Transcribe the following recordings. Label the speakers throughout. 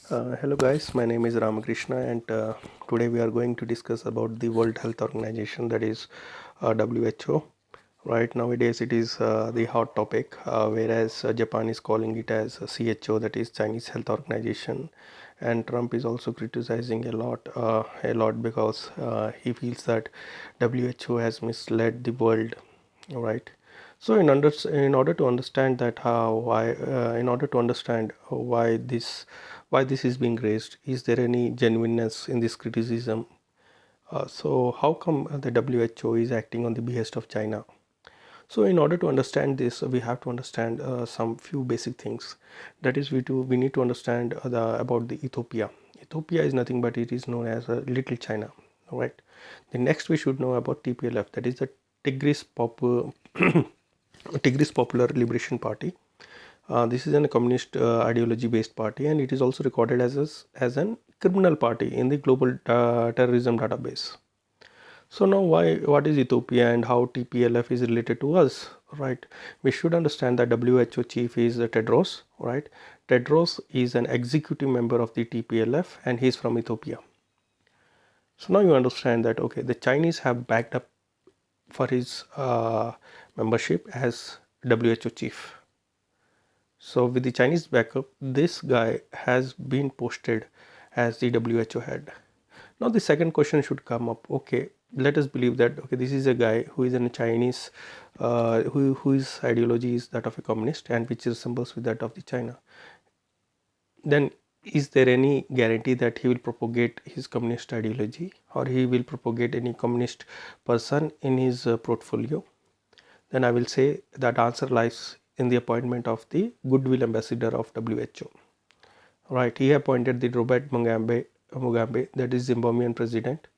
Speaker 1: Hello guys, my name is Ramakrishna and today we are going to discuss about the World Health Organization, that is WHO. Right, nowadays it is the hot topic, whereas Japan is calling it as CHO, that is Chinese Health Organization, and Trump is also criticizing a lot because he feels that WHO has misled the world. Right. So in order to understand that how why in order to understand why this is being raised, is there any genuineness in this criticism? So how come the WHO is acting on the behest of China? So in order to understand this, we have to understand some few basic things. That is, we need to understand about the Ethiopia. Ethiopia is nothing but it is known as a little China, right? The next we should know about TPLF, that is the Tigris Tigris Popular Liberation Party. This is a communist ideology based party, and it is also recorded as an criminal party in the global terrorism database. So now what is Ethiopia and how TPLF is related to us, right? We should understand that WHO chief is Tedros, right? Tedros is an executive member of the TPLF and he is from Ethiopia. So now you understand that, okay, the Chinese have backed up for his membership as WHO chief. So with the Chinese backup, this guy has been posted as the WHO head. Now the second question should come up. Okay, let us believe that okay, this is a guy who is in a Chinese, whose ideology is that of a communist and which resembles with that of the China. Then is there any guarantee that he will propagate his communist ideology or he will propagate any communist person in his portfolio? Then I will say that answer lies in the appointment of the goodwill ambassador of WHO. Right, he appointed the Robert Mugabe, that is Zimbabwean president,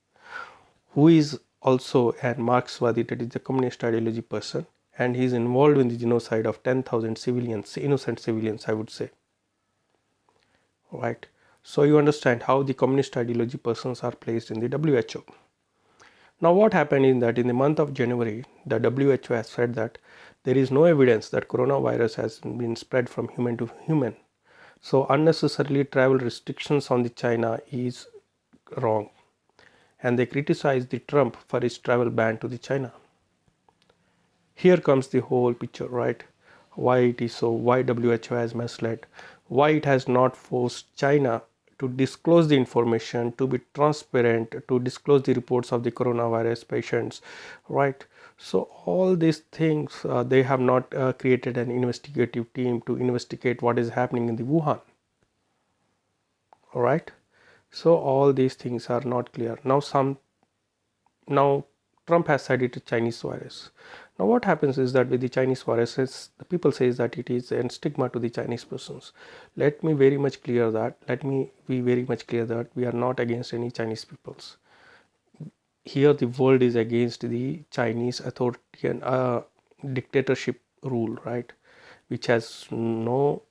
Speaker 1: who is also an Marxwadi, that is the communist ideology person, and he is involved in the genocide of 10,000 civilians, innocent civilians, I would say. Right, so you understand how the communist ideology persons are placed in the WHO. Now what happened in that in the month of January, the WHO has said that there is no evidence that coronavirus has been spread from human to human. So unnecessarily travel restrictions on the China is wrong. And they criticize the Trump for his travel ban to the China. Here comes the whole picture, right? Why it is so, why WHO has misled, why it has not forced China to disclose the information, to be transparent, to disclose the reports of the coronavirus patients, right? So all these things, they have not created an investigative team to investigate what is happening in the Wuhan. All right. So all these things are not clear. Now Trump has said it is Chinese virus. Now what happens is that with the Chinese viruses, the people says that it is a stigma to the Chinese persons. Let me be very much clear that we are not against any Chinese peoples. Here the world is against the Chinese authoritarian dictatorship rule, right? Which has no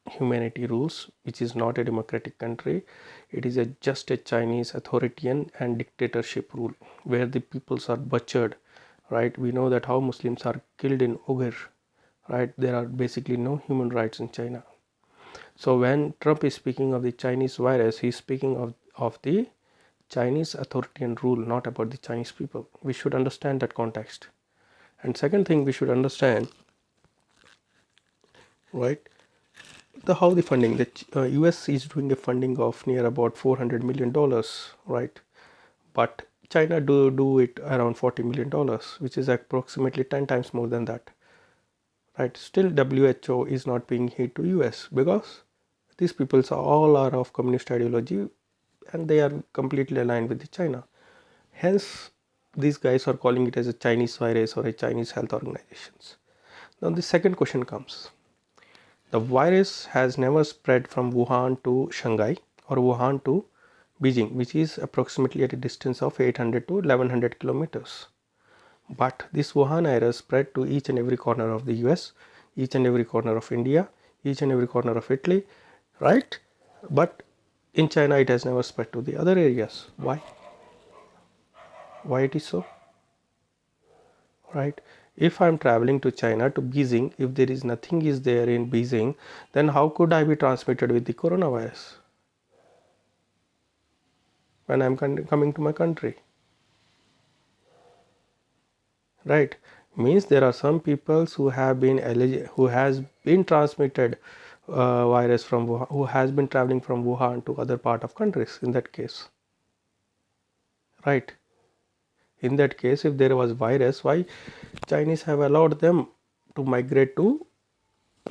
Speaker 1: humanity rules, which is not a democratic country. It is just a Chinese authoritarian and dictatorship rule where the peoples are butchered, right? We know that how Muslims are killed in Uyghur, right? There are basically no human rights in China. So when Trump is speaking of the Chinese virus, he is speaking of the Chinese authoritarian rule, not about the Chinese people. We should understand that context. And second thing we should understand, right, how the funding, the US is doing a funding of near about $400 million, right? But China do it around $40 million, which is approximately 10 times more than that, right? Still WHO is not being hit to US because these peoples all are of communist ideology and they are completely aligned with the China. Hence these guys are calling it as a Chinese virus or a Chinese health organizations. Now the second question comes. The virus has never spread from Wuhan to Shanghai or Wuhan to Beijing, which is approximately at a distance of 800 to 1100 kilometers. But this Wuhan virus spread to each and every corner of the US, each and every corner of India, each and every corner of Italy, right? But in China it has never spread to the other areas. Why? Why it is so? Right? If I am traveling to China to Beijing, if there is nothing is there in Beijing, then how could I be transmitted with the coronavirus? when I'm coming to my country, right? Means there are some people who have been who has been transmitted virus from Wuhan, who has been traveling from Wuhan to other part of countries in that case, right? In that case, if there was virus, why Chinese have allowed them to migrate to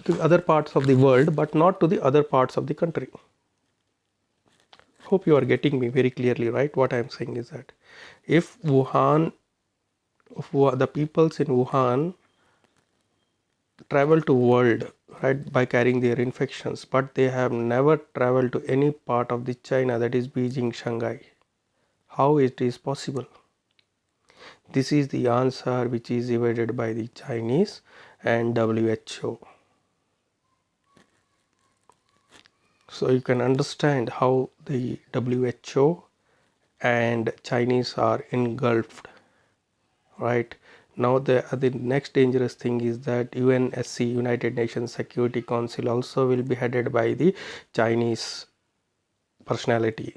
Speaker 1: the other parts of the world but not to the other parts of the country? Hope you are getting me very clearly, right? What I am saying is that if Wuhan, the peoples in Wuhan travel to world, right, by carrying their infections, but they have never traveled to any part of the China, that is Beijing, Shanghai. How it is possible? This is the answer which is evaded by the Chinese and WHO. So you can understand how the WHO and Chinese are engulfed, right? Now the next dangerous thing is that UNSC, United Nations Security Council, also will be headed by the Chinese personality.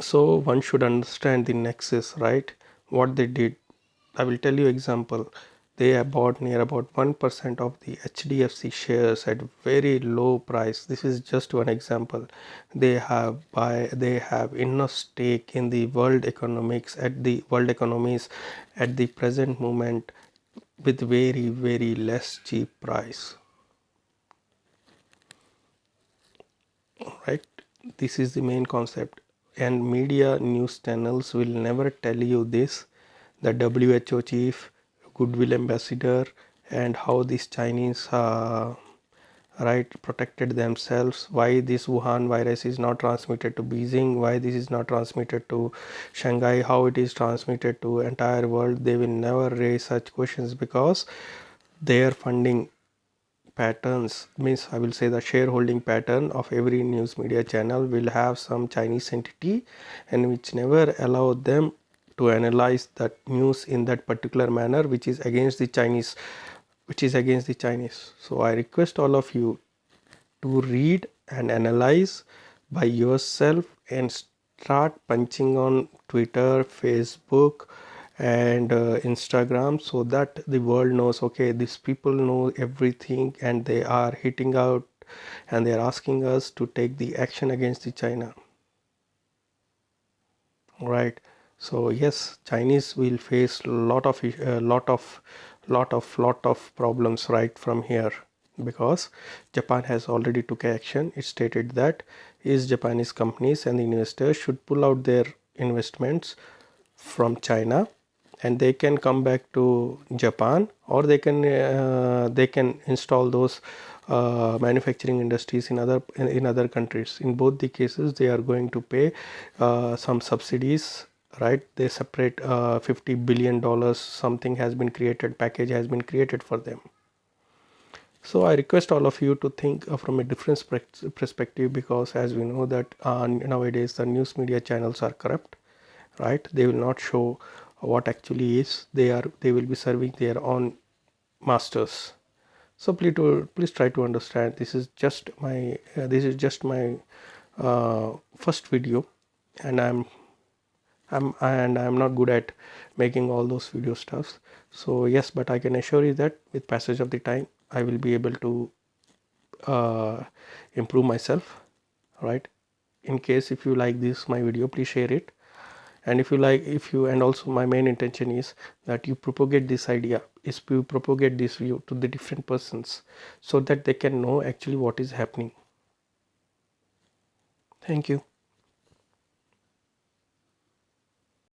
Speaker 1: So one should understand the nexus, right? What they did. I will tell you example. They have bought near about 1% of the HDFC shares at very low price. This is just one example. They have enough stake in the world economics at the world economies at the present moment with very less cheap price. Right? This is the main concept, and media news channels will never tell you this. The WHO chief, goodwill ambassador, and how these Chinese protected themselves, why this Wuhan virus is not transmitted to Beijing, why this is not transmitted to Shanghai, how it is transmitted to entire world. They will never raise such questions because their funding patterns, means I will say the shareholding pattern of every news media channel will have some Chinese entity, and which never allow them to analyze that news in that particular manner which is against the Chinese, So I request all of you to read and analyze by yourself and start punching on Twitter, Facebook, and Instagram, so that the world knows, okay, these people know everything and they are hitting out and they are asking us to take the action against the China, right? So yes, Chinese will face lot of problems right from here, because Japan has already took action. It stated that is Japanese companies and investors should pull out their investments from China, and they can come back to Japan, or they can install those manufacturing industries in other countries. In both the cases, they are going to pay some subsidies, right? They separate $50 billion something has been created, package has been created for them. So I request all of you to think from a different perspective, because as we know that nowadays the news media channels are corrupt, right? They will not show what actually is. They will be serving their own masters. So please try to understand. This is just my first video, and I'm not good at making all those video stuffs. So yes, but I can assure you that with passage of the time, I will be able to improve myself, right? In case if you like this my video, please share it. And and also my main intention is that you propagate this idea, is you propagate this view to the different persons, so that they can know actually what is happening. Thank you.